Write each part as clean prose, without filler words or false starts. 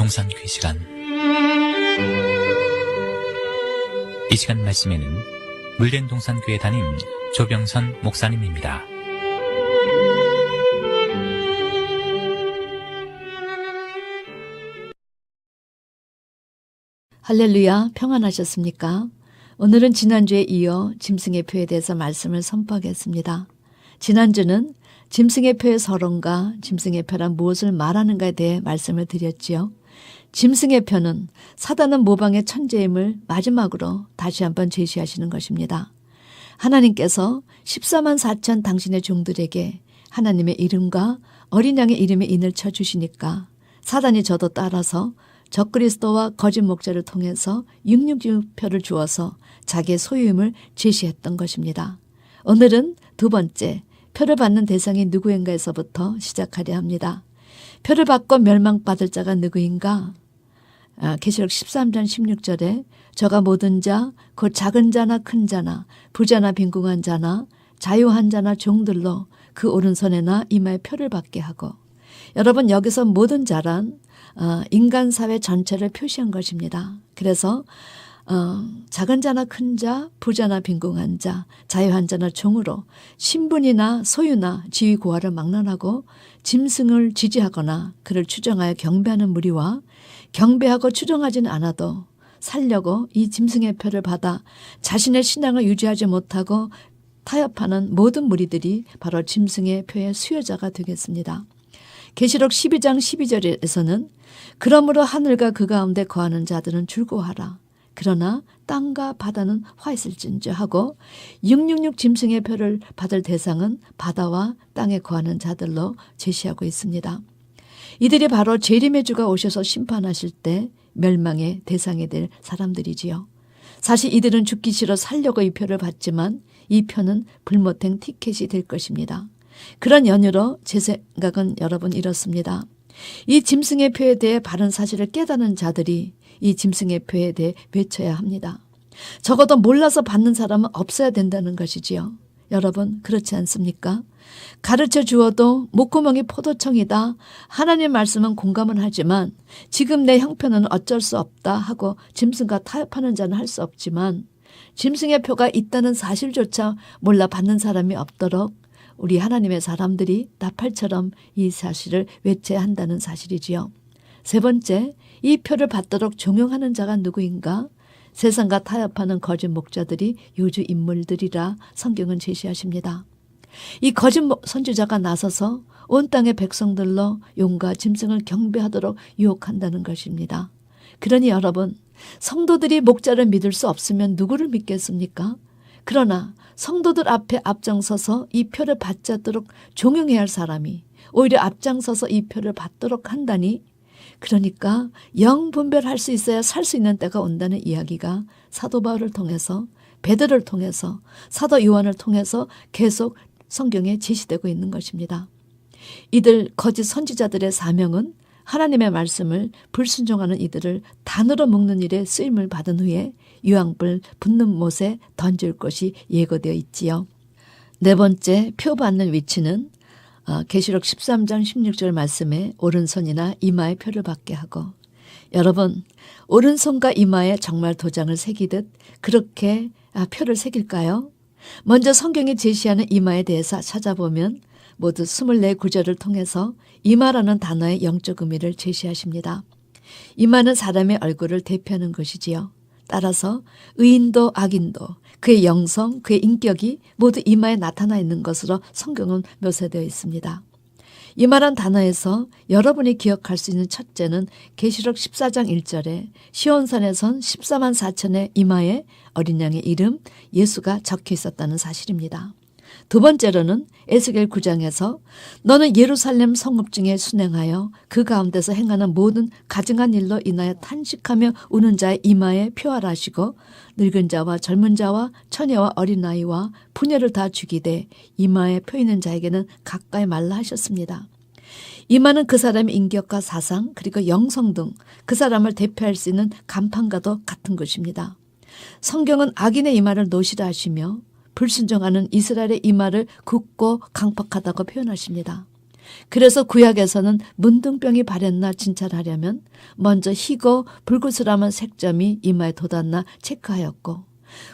동산교회 시간. 이 시간 말씀에는 물된 동산교회 담임 조병선 목사님입니다. 할렐루야, 평안하셨습니까? 오늘은 지난주에 이어 짐승의 표에 대해서 말씀을 선포하겠습니다. 지난주는 짐승의 표의 서론과 짐승의 표란 무엇을 말하는가에 대해 말씀을 드렸지요. 짐승의 표는 사단은 모방의 천재임을 마지막으로 다시 한번 제시하시는 것입니다. 하나님께서 14만 4천 당신의 종들에게 하나님의 이름과 어린 양의 이름에 인을 쳐주시니까 사단이 저도 따라서 적그리스도와 거짓 목자를 통해서 666표를 주어서 자기의 소유임을 제시했던 것입니다. 오늘은 두 번째, 표를 받는 대상이 누구인가에서부터 시작하려 합니다. 표를 받고 멸망받을 자가 누구인가? 계시록 13장 16절에 저가 모든 자, 곧 작은 자나 큰 자나 부자나 빈궁한 자나 자유한 자나 종들로 그 오른손에나 이마에 표를 받게 하고, 여러분 여기서 모든 자란 인간 사회 전체를 표시한 것입니다. 그래서 작은 자나 큰 자, 부자나 빈궁한 자, 자유한 자나 종으로 신분이나 소유나 지위 고하를 막론하고 짐승을 지지하거나 그를 추종하여 경배하는 무리와 경배하고 추종하지는 않아도 살려고 이 짐승의 표를 받아 자신의 신앙을 유지하지 못하고 타협하는 모든 무리들이 바로 짐승의 표의 수요자가 되겠습니다. 계시록 12장 12절에서는 그러므로 하늘과 그 가운데 거하는 자들은 즐거워하라. 그러나 땅과 바다는 화있을진저 하고 666 짐승의 표를 받을 대상은 바다와 땅에 거하는 자들로 제시하고 있습니다. 이들이 바로 재림의 주가 오셔서 심판하실 때 멸망의 대상이 될 사람들이지요. 사실 이들은 죽기 싫어 살려고 이 표를 받지만 이 표는 불모탱 티켓이 될 것입니다. 그런 연유로 제 생각은 여러분 이렇습니다. 이 짐승의 표에 대해 바른 사실을 깨닫는 자들이 이 짐승의 표에 대해 외쳐야 합니다. 적어도 몰라서 받는 사람은 없어야 된다는 것이지요. 여러분 그렇지 않습니까? 가르쳐 주어도 목구멍이 포도청이다. 하나님 말씀은 공감은 하지만 지금 내 형편은 어쩔 수 없다 하고 짐승과 타협하는 자는 할 수 없지만 짐승의 표가 있다는 사실조차 몰라 받는 사람이 없도록 우리 하나님의 사람들이 나팔처럼 이 사실을 외쳐야 한다는 사실이지요. 세 번째, 이 표를 받도록 종용하는 자가 누구인가? 세상과 타협하는 거짓 목자들이 요주 인물들이라 성경은 제시하십니다. 이 거짓 선지자가 나서서 온 땅의 백성들로 용과 짐승을 경배하도록 유혹한다는 것입니다. 그러니 여러분, 성도들이 목자를 믿을 수 없으면 누구를 믿겠습니까? 그러나 성도들 앞에 앞장서서 이 표를 받지 않도록 종용해야 할 사람이 오히려 앞장서서 이 표를 받도록 한다니, 그러니까 영분별할 수 있어야 살 수 있는 때가 온다는 이야기가 사도 바울을 통해서, 베드로를 통해서, 사도 요한을 통해서 계속 성경에 제시되고 있는 것입니다. 이들 거짓 선지자들의 사명은 하나님의 말씀을 불순종하는 이들을 단으로 묶는 일에 쓰임을 받은 후에 유황불 붙는 못에 던질 것이 예고되어 있지요. 네 번째, 표 받는 위치는 계시록 13장 16절 말씀에 오른손이나 이마에 표를 받게 하고, 여러분 오른손과 이마에 정말 도장을 새기듯 그렇게 표를 새길까요? 먼저 성경이 제시하는 이마에 대해서 찾아보면 모두 24구절을 통해서 이마라는 단어의 영적 의미를 제시하십니다. 이마는 사람의 얼굴을 대표하는 것이지요. 따라서 의인도 악인도 그의 영성, 그의 인격이 모두 이마에 나타나 있는 것으로 성경은 묘사되어 있습니다. 이마란 단어에서 여러분이 기억할 수 있는 첫째는 계시록 14장 1절에 시온산에선 14만 4천의 이마에 어린 양의 이름 예수가 적혀 있었다는 사실입니다. 두 번째로는 에스겔 9장에서 너는 예루살렘 성읍 중에 순행하여 그 가운데서 행하는 모든 가증한 일로 인하여 탄식하며 우는 자의 이마에 표하라 하시고 늙은 자와 젊은 자와 처녀와 어린아이와 부녀를 다 죽이되 이마에 표 있는 자에게는 가까이 말라 하셨습니다. 이마는 그 사람의 인격과 사상 그리고 영성 등 그 사람을 대표할 수 있는 간판과도 같은 것입니다. 성경은 악인의 이마를 노시라 하시며 불순종하는 이스라엘의 이마를 굳고 강팍하다고 표현하십니다. 그래서 구약에서는 문둥병이 발했나 진찰하려면 먼저 희고 불구스름한 색점이 이마에 돋았나 체크하였고,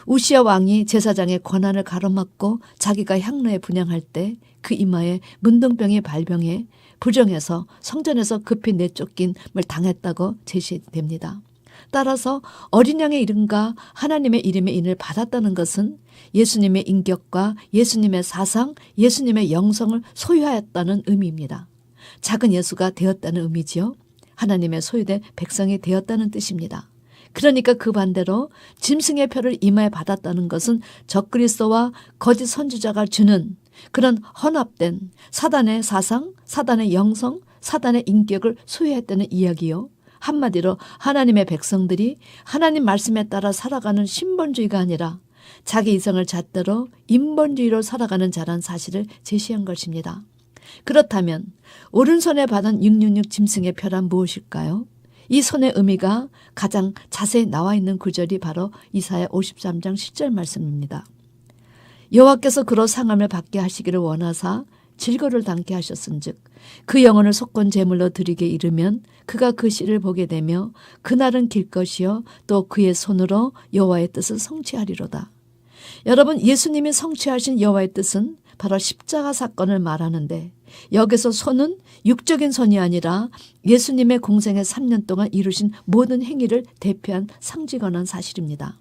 우시야 왕이 제사장의 권한을 가로막고 자기가 향로에 분향할 때 그 이마에 문둥병이 발병해 부정해서 성전에서 급히 내쫓김을 당했다고 제시됩니다. 따라서 어린 양의 이름과 하나님의 이름의 인을 받았다는 것은 예수님의 인격과 예수님의 사상, 예수님의 영성을 소유하였다는 의미입니다. 작은 예수가 되었다는 의미지요. 하나님의 소유된 백성이 되었다는 뜻입니다. 그러니까 그 반대로 짐승의 표를 이마에 받았다는 것은 적그리스도와 거짓 선지자가 주는 그런 혼합된 사단의 사상, 사단의 영성, 사단의 인격을 소유했다는 이야기요. 한마디로 하나님의 백성들이 하나님 말씀에 따라 살아가는 신본주의가 아니라 자기 이성을 잣대로 인본주의로 살아가는 자란 사실을 제시한 것입니다. 그렇다면 오른손에 받은 666 짐승의 표란 무엇일까요? 이 손의 의미가 가장 자세히 나와 있는 구절이 바로 이사야 53장 10절 말씀입니다. 여호와께서 그로 상함을 받게 하시기를 원하사 질거를 당케 하셨은즉 그 영혼을 속건 제물로 드리게 이르면 그가 그 씨를 보게 되며 그날은 길 것이요 또 그의 손으로 여호와의 뜻을 성취하리로다. 여러분, 예수님이 성취하신 여호와의 뜻은 바로 십자가 사건을 말하는데, 여기서 손은 육적인 손이 아니라 예수님의 공생의 3년 동안 이루신 모든 행위를 대표한 상징언한 사실입니다.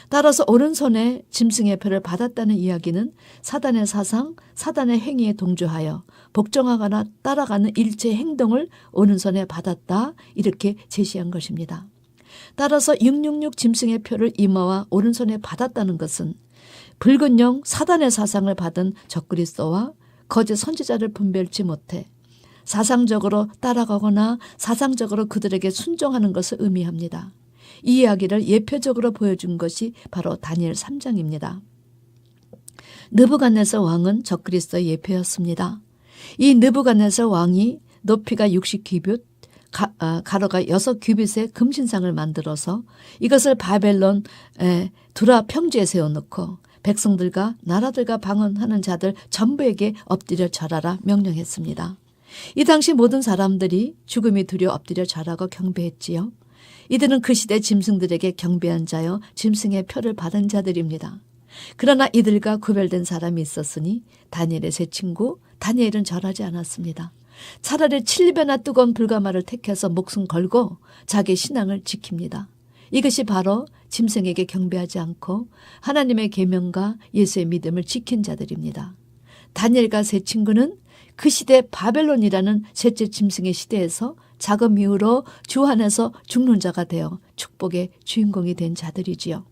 따라서 오른손에 짐승의 표를 받았다는 이야기는 사단의 사상, 사단의 행위에 동조하여 복종하거나 따라가는 일체 행동을 오른손에 받았다, 이렇게 제시한 것입니다. 따라서 666 짐승의 표를 이마와 오른손에 받았다는 것은 붉은 영 사단의 사상을 받은 적그리스도와 거짓 선지자를 분별치 못해 사상적으로 따라가거나 사상적으로 그들에게 순종하는 것을 의미합니다. 이 이야기를 예표적으로 보여준 것이 바로 다니엘 3장입니다. 느부갓네살 왕은 적그리스도의 예표였습니다. 이 느부갓네살 왕이 높이가 60규빗, 가로가 6규빗의 금신상을 만들어서 이것을 바벨론 두라 평지에 세워놓고 백성들과 나라들과 방언하는 자들 전부에게 엎드려 절하라 명령했습니다. 이 당시 모든 사람들이 죽음이 두려워 엎드려 절하고 경배했지요. 이들은 그 시대 짐승들에게 경배한 자여 짐승의 표를 받은 자들입니다. 그러나 이들과 구별된 사람이 있었으니 다니엘의 세 친구 다니엘은 절하지 않았습니다. 차라리 7배나 뜨거운 불가마를 택해서 목숨 걸고 자기 신앙을 지킵니다. 이것이 바로 짐승에게 경배하지 않고 하나님의 계명과 예수의 믿음을 지킨 자들입니다. 다니엘과 세 친구는 그 시대 바벨론이라는 셋째 짐승의 시대에서 자금 이후로 주 안에서 죽는 자가 되어 축복의 주인공이 된 자들이지요.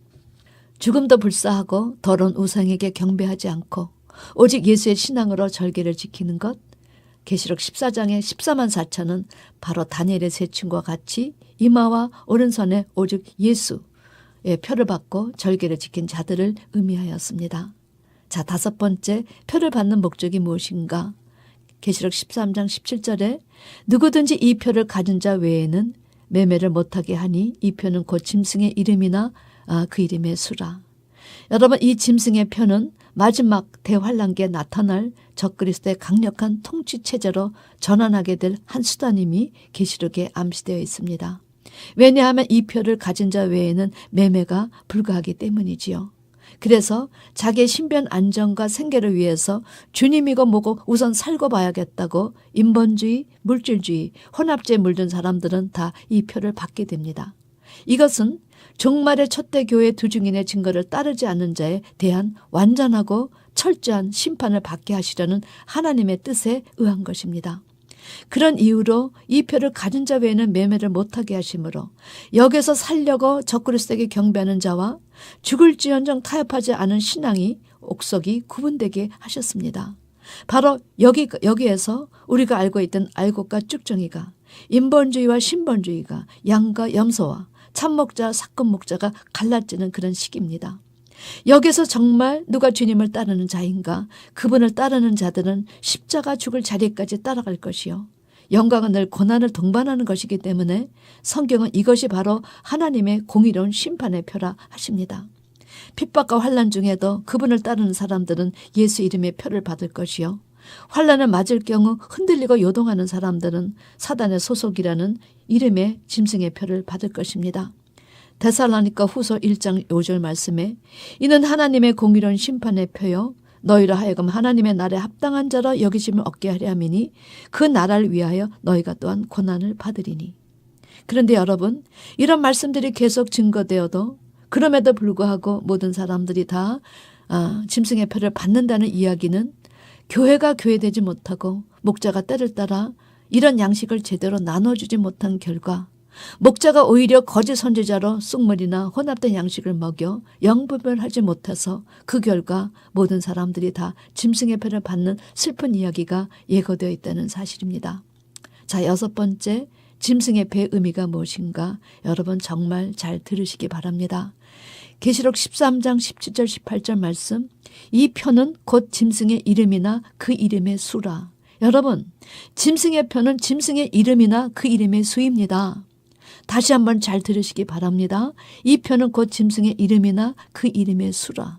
죽음도 불사하고 더러운 우상에게 경배하지 않고 오직 예수의 신앙으로 절개를 지키는 것, 계시록 14장의 14만 4천은 바로 다니엘의 세 친구와 같이 이마와 오른손에 오직 예수의 표를 받고 절개를 지킨 자들을 의미하였습니다. 자, 다섯 번째, 표를 받는 목적이 무엇인가? 계시록 13장 17절에 누구든지 이 표를 가진 자 외에는 매매를 못하게 하니 이 표는 곧 짐승의 이름이나 그 이름의 수라. 여러분, 이 짐승의 표는 마지막 대환란기에 나타날 적그리스도의 강력한 통치 체제로 전환하게 될 한 수단임이 계시록에 암시되어 있습니다. 왜냐하면 이 표를 가진 자 외에는 매매가 불가하기 때문이지요. 그래서 자기의 신변 안정과 생계를 위해서 주님이고 뭐고 우선 살고 봐야겠다고 인본주의, 물질주의, 혼합주의에 물든 사람들은 다 이 표를 받게 됩니다. 이것은 종말의 첫대 교회 두 증인의 증거를 따르지 않는 자에 대한 완전하고 철저한 심판을 받게 하시려는 하나님의 뜻에 의한 것입니다. 그런 이유로 이 표를 가진 자 외에는 매매를 못하게 하심으로 여기서 살려고 적그리스도에게 경배하는 자와 죽을지언정 타협하지 않은 신앙이 옥석이 구분되게 하셨습니다. 바로 여기에서 우리가 알고 있던 알곡과 쭉정이가 인본주의와 신본주의가 양과 염소와 참목자, 사건목자가 갈라지는 그런 시기입니다. 여기서 정말 누가 주님을 따르는 자인가? 그분을 따르는 자들은 십자가 죽을 자리까지 따라갈 것이요. 영광은 늘 고난을 동반하는 것이기 때문에 성경은 이것이 바로 하나님의 공의로운 심판의 표라 하십니다. 핍박과 환난 중에도 그분을 따르는 사람들은 예수 이름의 표를 받을 것이요. 환란을 맞을 경우 흔들리고 요동하는 사람들은 사단의 소속이라는 이름의 짐승의 표를 받을 것입니다. 데살로니가 후서 1장 5절 말씀에 이는 하나님의 공의로운 심판의 표요 너희로 하여금 하나님의 날에 합당한 자로 여기심을 얻게 하려 함이니 그 나라를 위하여 너희가 또한 고난을 받으리니. 그런데 여러분, 이런 말씀들이 계속 증거되어도 그럼에도 불구하고 모든 사람들이 다 짐승의 표를 받는다는 이야기는 교회가 교회되지 못하고 목자가 때를 따라 이런 양식을 제대로 나눠주지 못한 결과 목자가 오히려 거짓 선지자로 쑥물이나 혼합된 양식을 먹여 영분별하지 못해서 그 결과 모든 사람들이 다 짐승의 표를 받는 슬픈 이야기가 예고되어 있다는 사실입니다. 자, 6번째, 짐승의 표의 의미가 무엇인가 여러분 정말 잘 들으시기 바랍니다. 계시록 13장 17절 18절 말씀, 이 표는 곧 짐승의 이름이나 그 이름의 수라. 여러분, 짐승의 표는 짐승의 이름이나 그 이름의 수입니다. 다시 한번 잘 들으시기 바랍니다. 이 표는 곧 짐승의 이름이나 그 이름의 수라.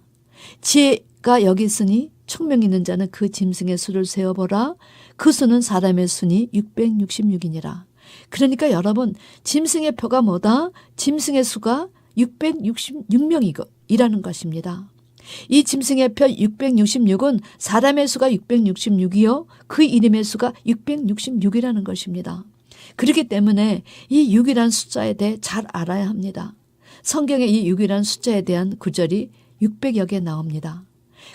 지혜가 여기 있으니 총명 있는 자는 그 짐승의 수를 세어보라. 그 수는 사람의 수니 666이니라. 그러니까 여러분, 짐승의 표가 뭐다? 짐승의 수가 666명이라는 것입니다. 이 짐승의 표 666은 사람의 수가 666이요. 그 이름의 수가 666이라는 것입니다. 그렇기 때문에 이 6이라는 숫자에 대해 잘 알아야 합니다. 성경에 이 6이라는 숫자에 대한 구절이 600여 개 나옵니다.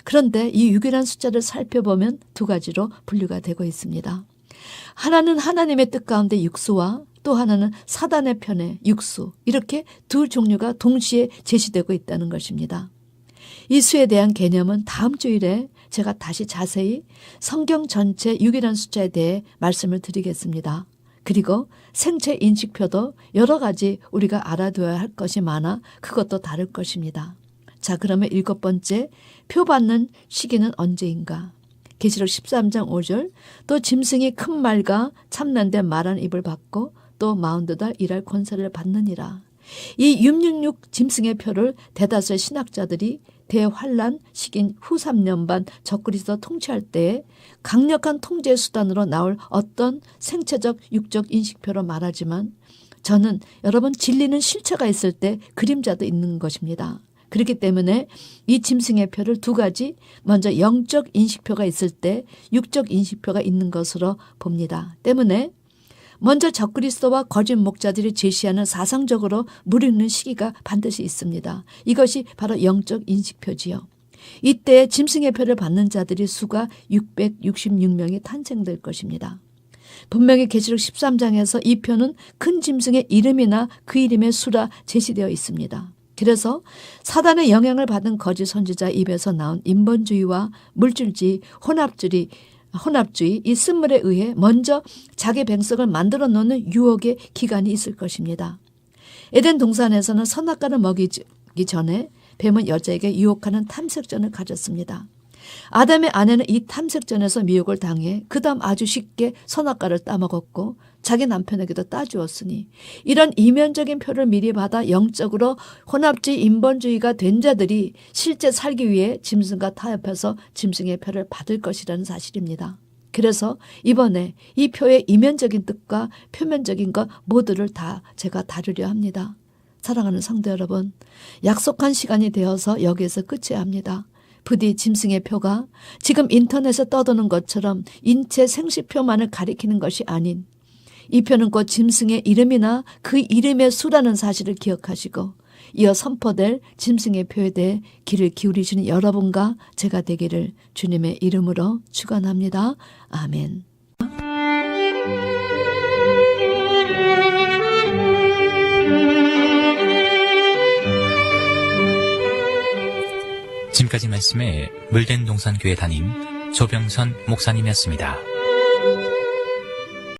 그런데 이 6이라는 숫자를 살펴보면 두 가지로 분류가 되고 있습니다. 하나는 하나님의 뜻 가운데 육수와 또 하나는 사단의 편의 육수, 이렇게 두 종류가 동시에 제시되고 있다는 것입니다. 이 수에 대한 개념은 다음 주일에 제가 다시 자세히 성경 전체 6이라는 숫자에 대해 말씀을 드리겠습니다. 그리고 생체 인식표도 여러 가지 우리가 알아둬야 할 것이 많아 그것도 다를 것입니다. 자, 그러면 7번째, 표 받는 시기는 언제인가? 계시록 13장 5절, 또 짐승이 큰 말과 참난된 말한 입을 받고 또 42달 일할 권세를 받느니라. 이 666 짐승의 표를 대다수의 신학자들이 대환란 시기인 후 3년 반 적그리스도 통치할 때에 강력한 통제 수단으로 나올 어떤 생체적 육적 인식표로 말하지만 저는 여러분 진리는 실체가 있을 때 그림자도 있는 것입니다. 그렇기 때문에 이 짐승의 표를 두 가지, 먼저 영적 인식표가 있을 때 육적 인식표가 있는 것으로 봅니다. 때문에 먼저 적그리스도와 거짓 목자들이 제시하는 사상적으로 무르익는 시기가 반드시 있습니다. 이것이 바로 영적 인식표지요. 이때 짐승의 표를 받는 자들이 수가 666명이 탄생될 것입니다. 분명히 계시록 13장에서 이 표는 큰 짐승의 이름이나 그 이름의 수라 제시되어 있습니다. 그래서 사단의 영향을 받은 거짓 선지자 입에서 나온 인본주의와 물질주의, 혼합주의, 이 쓴물에 의해 먼저 자기 백성을 만들어 놓는 유혹의 기간이 있을 것입니다. 에덴 동산에서는 선악과를 먹이기 전에 뱀은 여자에게 유혹하는 탐색전을 가졌습니다. 아담의 아내는 이 탐색전에서 미혹을 당해 그 다음 아주 쉽게 선악과를 따먹었고 자기 남편에게도 따주었으니 이런 이면적인 표를 미리 받아 영적으로 혼합주의 인본주의가 된 자들이 실제 살기 위해 짐승과 타협해서 짐승의 표를 받을 것이라는 사실입니다. 그래서 이번에 이 표의 이면적인 뜻과 표면적인 것 모두를 다 제가 다루려 합니다. 사랑하는 성도 여러분, 약속한 시간이 되어서 여기에서 끝이야 합니다. 부디 짐승의 표가 지금 인터넷에 떠도는 것처럼 인체 생식표만을 가리키는 것이 아닌 이 표는 곧 짐승의 이름이나 그 이름의 수라는 사실을 기억하시고 이어 선포될 짐승의 표에 대해 귀를 기울이시는 여러분과 제가 되기를 주님의 이름으로 축원합니다. 아멘. 지금까지 말씀에 물된 동산교회 담임 조병선 목사님이었습니다.